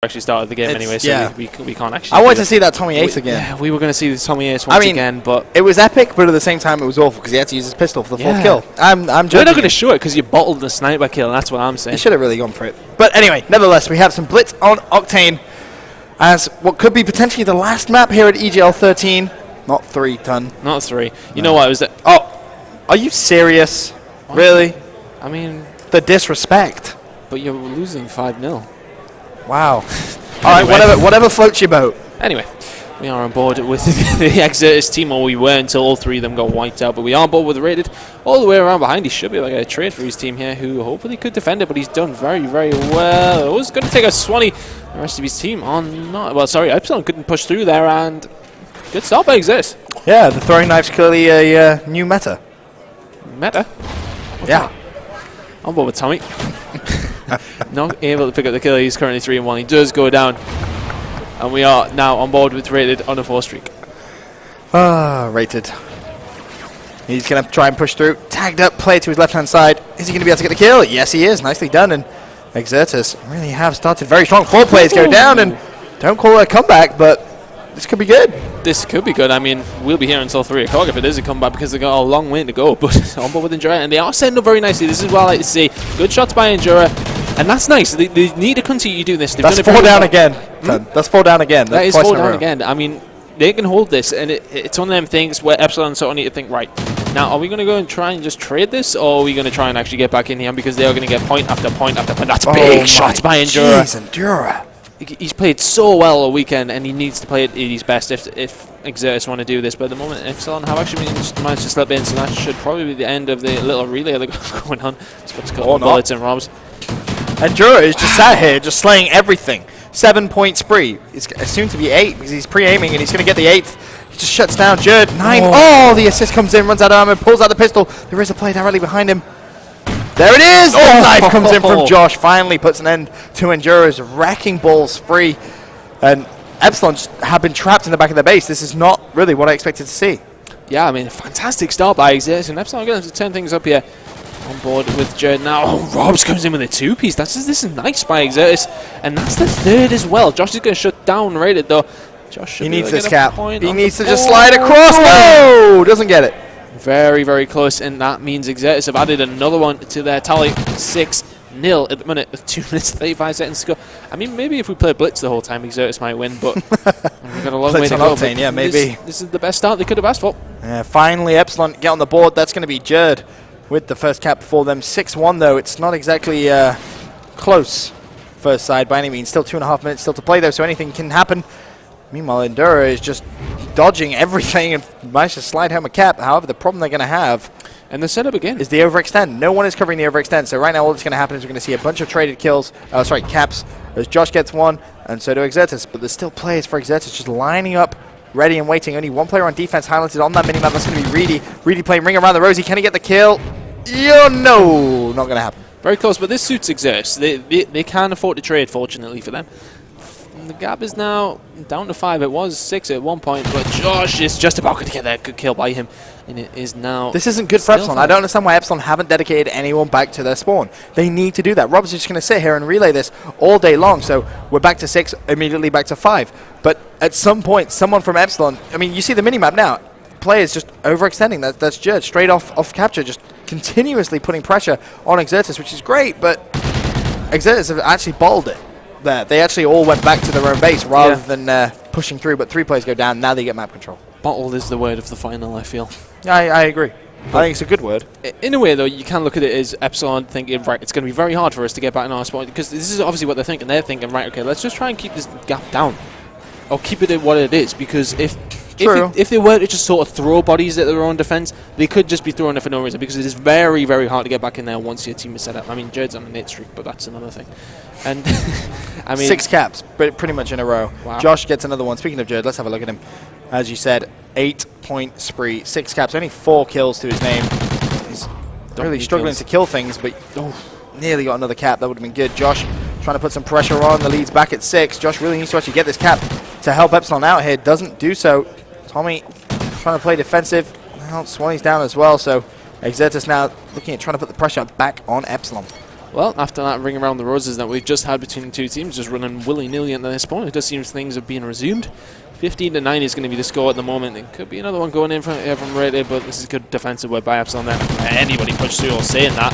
actually started the game anyway, so we can't actually. I wanted to see that Tommy Ace again. Yeah, we were going to see this Tommy Ace once again, but it was epic, but at the same time it was awful because he had to use his pistol for the fourth kill. I'm judging. We're not going to show it because you bottled the sniper kill, and that's what I'm saying. You should have really gone for it. But anyway, nevertheless, we have some blitz on Octane as what could be potentially the last map here at EGL13. Not 3 ton. Not 3. You know what? It was that. Oh, are you serious? What? Really? I mean, the disrespect. But you're losing 5-0. Wow. All right, whatever floats your boat. Anyway, we are on board with the Exertus team, or we were until all 3 of them got wiped out. But we are on board with Rated all the way around behind. He should be able to get a trade for his team here, who hopefully could defend it, but he's done very, very well. It was going to take a Swanee. The rest of his team on not. Well, sorry, Epsilon couldn't push through there, and good start by Exertus. Yeah, the throwing knife's clearly a new meta. Meta? Yeah. On board with Tommy. Not able to pick up the kill. He's currently 3-1. He does go down. And we are now on board with Rated on a 4 streak. Rated. He's going to try and push through. Tagged up, play to his left-hand side. Is he going to be able to get the kill? Yes, he is. Nicely done. And Exertus really have started very strong. 4 players go down, and don't call it a comeback, but this could be good. This could be good. I mean, we'll be here until 3 o'clock if it is a comeback because they've got a long way to go. But on board with Endura, and they are setting up very nicely. This is what I like to see. Good shots by Endura, and that's nice. They need to continue doing this. That's 4 down again. That's 4 down again. That is 4 down again. I mean, they can hold this, and it's one of them things where Epsilon sort of need to think, right, now are we going to go and try and just trade this, or are we going to try and actually get back in here because they are going to get point after point after point. That's big shots by Endura. Jeez, Endura. He's played so well all weekend, and he needs to play it at his best if Exertus want to do this. But at the moment, Epsilon have actually managed to slip in, so that should probably be the end of the little relay they've got going on. Just got to cut bullets and robs. Endura is just sat here, just slaying everything. 7-point spree. It's soon to be 8 because he's pre-aiming, and he's going to get the 8th. He just shuts down Jerd. 9. Oh, the assist comes in, runs out of ammo, pulls out the pistol. There is a play directly behind him. There it is! The knife comes in from Josh. Finally puts an end to Endura's wrecking ball spree. And Epsilon just have been trapped in the back of their base. This is not really what I expected to see. Yeah, I mean, a fantastic start by Exertus, and Epsilon are going to turn things up here. On board with Jerd now. Oh, Robs comes in with a 2-piece. This is nice by Exertus, and that's the 3rd as well. Josh is going to shut down Rated, though. Josh should needs this cap. He needs to just slide across. No! Doesn't get it. Very, very close, and that means Exertus have added another one to their tally. 6-0 at the minute with 2 minutes 35 seconds to go. I mean, maybe if we play Blitz the whole time, Exertus might win, but we've got a long way to go. Octane, yeah, maybe. This is the best start they could have asked for. Finally, Epsilon get on the board. That's going to be Jerd with the first cap before them. 6-1, though. It's not exactly close first side by any means. Still 2.5 minutes still to play, though, so anything can happen. Meanwhile, Endura is just dodging everything and managed to slide home a cap. However, the problem they're going to have and the setup again is the overextend. No one is covering the overextend. So right now all that's going to happen is we're going to see a bunch of traded kills, caps, as Josh gets 1, and so do Exertus. But there's still players for Exertus just lining up, ready and waiting. Only 1 player on defense highlighted on that minimap. That's going to be Reedy. Reedy playing ring around the rosy. Can he get the kill? No, not going to happen. Very close, but this suits Exertus. They can afford to trade, fortunately for them. The gap is now down to 5. It was 6 at one point, but Josh is just about going to get that good kill by him. And it is now... This isn't good for Epsilon. I don't understand why Epsilon haven't dedicated anyone back to their spawn. They need to do that. Rob's just going to sit here and relay this all day long. So we're back to 6, immediately back to 5. But at some point, someone from Epsilon... I mean, you see the minimap now. Players just overextending. That's Jerd. Straight off capture, just continuously putting pressure on Exertus, which is great. But Exertus have actually bottled it. There. They actually all went back to their own base rather than pushing through, but 3 players go down. Now they get map control. Bottled is the word of the final, I feel. I agree. I think it's a good word. In a way, though, you can look at it as Epsilon thinking, right, it's going to be very hard for us to get back in our spot, because this is obviously what they're thinking. They're thinking, right, okay, let's just try and keep this gap down. Or keep it at what it is, because if they were to just sort of throw bodies at their own defense, they could just be throwing it for no reason, because it is very, very hard to get back in there once your team is set up. I mean, Jerd's on an 8 streak, but that's another thing. And I mean, 6 caps, but pretty much in a row. Wow. Josh gets another one. Speaking of Jerd, let's have a look at him. As you said, 8-point spree, 6 caps, only 4 kills to his name. He's really struggling to kill things, but nearly got another cap. That would have been good. Josh trying to put some pressure on. The lead's back at 6. Josh really needs to actually get this cap to help Epsilon out here. Doesn't do so. Tommy trying to play defensive. Well, Swanee's down as well, so Exertus now looking at trying to put the pressure back on Epsilon. Well, after that ring around the roses that we've just had between the two teams, just running willy-nilly into this point, it does seem things have been resumed. 15-9 is going to be the score at the moment. It could be another one going in from Rated, but this is good defensive work by Epsilon there. Anybody pushed through or saying that.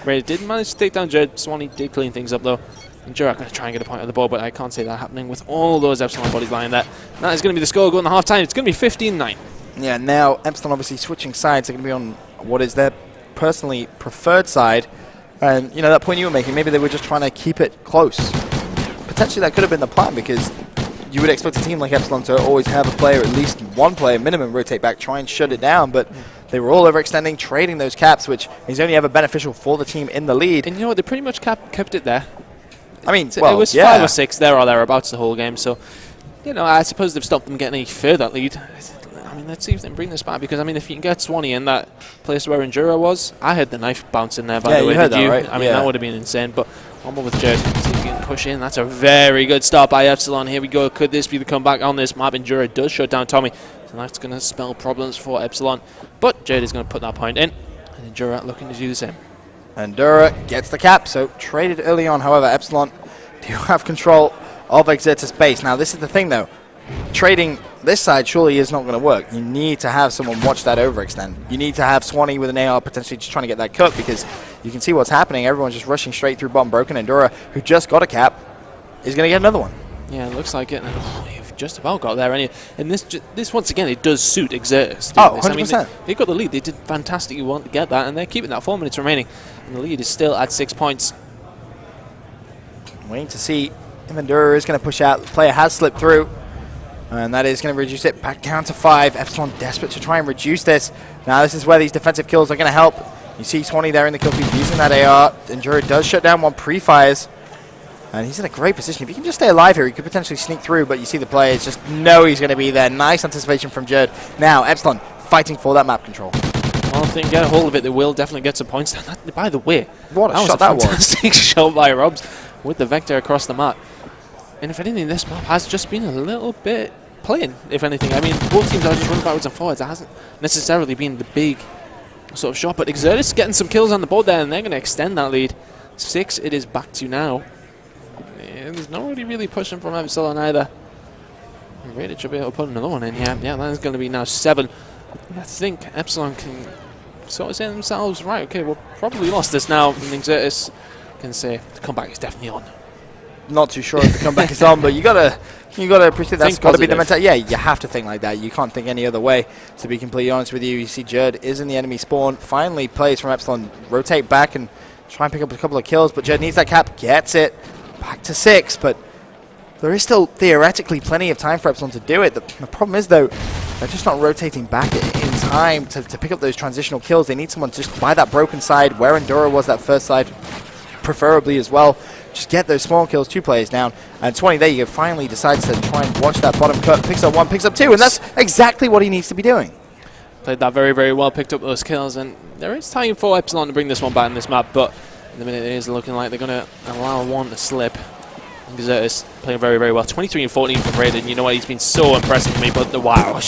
Rated did manage to take down Jared. Swanee did clean things up though. And Jurak going to try and get a point at the ball, but I can't see that happening with all those Epsilon bodies lying there. That is going to be the score going to half-time. It's going to be 15-9. Yeah, now Epsilon obviously switching sides. They're going to be on what is their personally preferred side. And, you know, that point you were making, maybe they were just trying to keep it close. Potentially that could have been the plan, because you would expect a team like Epsilon to always have a player, at least one player minimum, rotate back, try and shut it down. But they were all overextending, trading those caps, which is only ever beneficial for the team in the lead. And you know what, they pretty much kept it there. I mean, so well, it was 5 or 6 there or thereabouts the whole game. So, you know, I suppose they've stopped them getting any further lead. I mean, let's see if they can bring this back, because I mean, if you can get Swanee in that place where Enduro was, I heard the knife bouncing there. By the way, you heard did that, you? right? I mean, that would have been insane. But one more with Jared. See if he can push in. That's a very good start by Epsilon. Here we go. Could this be the comeback on this map? Enduro does shut down Tommy, so that's going to spell problems for Epsilon. But Jared is going to put that point in, and Enduro looking to do the same. Enduro gets the cap, so traded early on. However, Epsilon do have control of Exertus base. Now, this is the thing, though. Trading this side surely is not going to work. You need to have someone watch that overextend. You need to have Swanee with an AR potentially just trying to get that cut, because you can see what's happening. Everyone's just rushing straight through bottom broken. Enduro, who just got a cap, is going to get another one. Yeah, it looks like it. Oh, you've just about got there. And this once again, it does suit Exertus. Oh, 100%. I mean, they got the lead. They did fantastic. You want to get that, and they're keeping that 4 minutes remaining. And the lead is still at 6 points. Waiting to see if Enduro is going to push out. The player has slipped through, and that is going to reduce it back down to 5. Epsilon desperate to try and reduce this. Now this is where these defensive kills are going to help. You see Swanee there in the kill feed using that AR. Enduro does shut down one pre-fires, and he's in a great position. If he can just stay alive here, he could potentially sneak through, but you see the players just know he's going to be there. Nice anticipation from Jared. Now Epsilon fighting for that map control. Well, if they can get a hold of it, they will definitely get some points. By the way, what a shot that was. Fantastic shot by Robs with the vector across the map. And if anything, this map has just been a little bit plain, if anything. I mean, both teams are just running backwards and forwards. It hasn't necessarily been the big sort of shot, but Exertus getting some kills on the board there, and they're going to extend that lead. 6 it is back to now. And there's nobody really pushing from Epsilon either. Rated should be able to put another one in. Yeah, that is going to be now 7. I think Epsilon can sort of say to themselves, right, okay, we'll probably lost this now. And Exertus can say the comeback is definitely on. Not too sure if the comeback is on, but you gotta appreciate that's got to be the mentality. Yeah, you have to think like that. You can't think any other way. To be completely honest with you, you see Jared is in the enemy spawn. Finally, players from Epsilon rotate back and try and pick up a couple of kills, but Jared needs that cap, gets it back to 6. But there is still theoretically plenty of time for Epsilon to do it. The problem is, though, they're just not rotating back in time to pick up those transitional kills. They need someone just by that broken side where Enduro was, that first side, preferably as well. Just get those small kills, 2 players down. And 20, there you go, finally decides to try and watch that bottom cut. Picks up 1, picks up 2, and that's exactly what he needs to be doing. Played that very, very well, picked up those kills, and there is time for Epsilon to bring this one back in this map, but in the minute it is looking like they're going to allow one to slip. Exertus playing very, very well. 23 and 14 from Raiden. You know what? He's been so impressive for me, but the wow.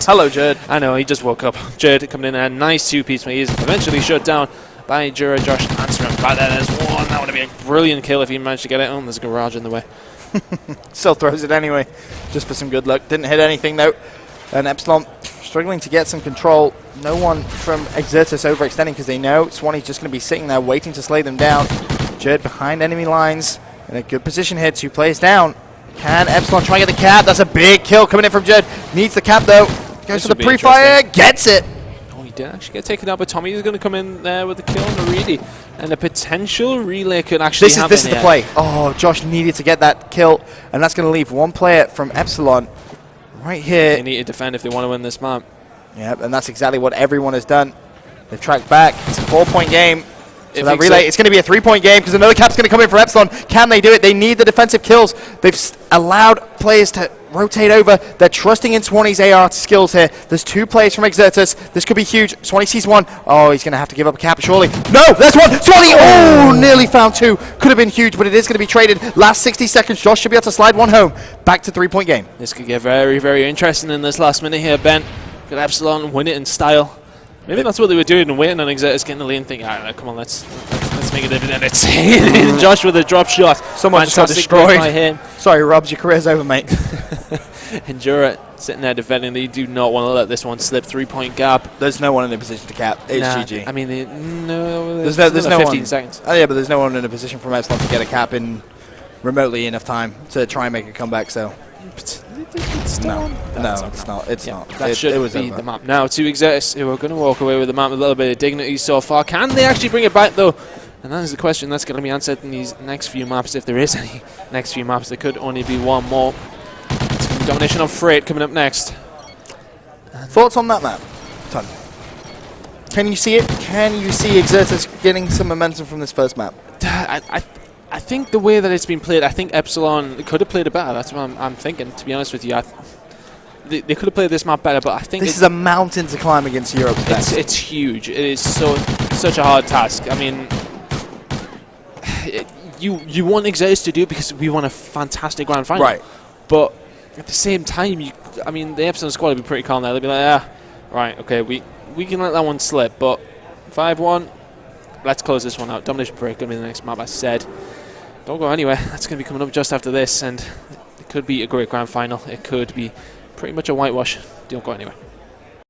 Hello, Jared. I know, he just woke up. Jared coming in there. Nice 2-piece. He is eventually shut down by Jura. Josh answering back there. There's one. That would have been a brilliant kill if he managed to get it. Oh, there's a garage in the way. Still throws it anyway, just for some good luck. Didn't hit anything, though. And Epsilon struggling to get some control. No one from Exertus overextending because they know Swanee's just going to be sitting there waiting to slay them down. Jared behind enemy lines. In a good position here, 2 players down. Can Epsilon try and get the cap? That's a big kill coming in from Jed. Needs the cap though. Goes for the pre-fire, gets it. Oh, he did actually get taken out, but Tommy is going to come in there with the kill on the Reedy. And a potential relay could actually happen. This is the play. Oh, Josh needed to get that kill, and that's going to leave 1 player from Epsilon right here. They need to defend if they want to win this map. Yep, and that's exactly what everyone has done. They've tracked back. It's a 4-point game. So that relay, it's going to be a 3-point game because another cap's going to come in for Epsilon. Can they do it? They need the defensive kills. They've allowed players to rotate over. They're trusting in Swanee's AR skills here. There's 2 players from Exertus. This could be huge. Swanee sees 1. Oh, he's going to have to give up a cap, surely. No, there's 1. Swanee, oh, nearly found 2. Could have been huge, but it is going to be traded. Last 60 seconds, Josh should be able to slide 1 home. Back to 3-point game. This could get very, very interesting in this last minute here, Ben. Could Epsilon win it in style? Maybe that's what they were doing and waiting on Exertus getting the lane, thinking, all right, come on, let's Let's make it an insane. Josh with a drop shot. Someone just got destroyed. By him. Sorry, Robs, your career's over, mate. Endura sitting there defending. They do not want to let this one slip. 3-point gap. There's no one in a position to cap. It's GG. I mean, there's no 15 seconds. Oh yeah, but there's no one in a position from Epsilon to get a cap in remotely enough time to try and make a comeback. So it's no, it's not. It's not. That should be the map. Now to Exertus, who are going to walk away with the map with a little bit of dignity so far. Can they actually bring it back though? And that is the question that's going to be answered in these next few maps, if there is any next few maps. There could only be one more. It's going to be domination of Freight coming up next. Thoughts on that map, Ton? Can you see it? Can you see Exertus getting some momentum from this first map? I think the way that it's been played, I think Epsilon could have played it better. That's what I'm thinking, to be honest with you. They could have played this map better, but I think this is a mountain to climb against Europe's best. It's huge. It is such a hard task. I mean, you want Exertus to do it because we want a fantastic grand final. Right. But at the same time, I mean, the Epsilon squad would be pretty calm there. They'd be like, right, okay, we can let that one slip, but 5-1, let's close this one out. Domination Break going to be the next map, I said. Don't go anywhere. That's going to be coming up just after this, and it could be a great grand final. It could be pretty much a whitewash. Don't go anywhere.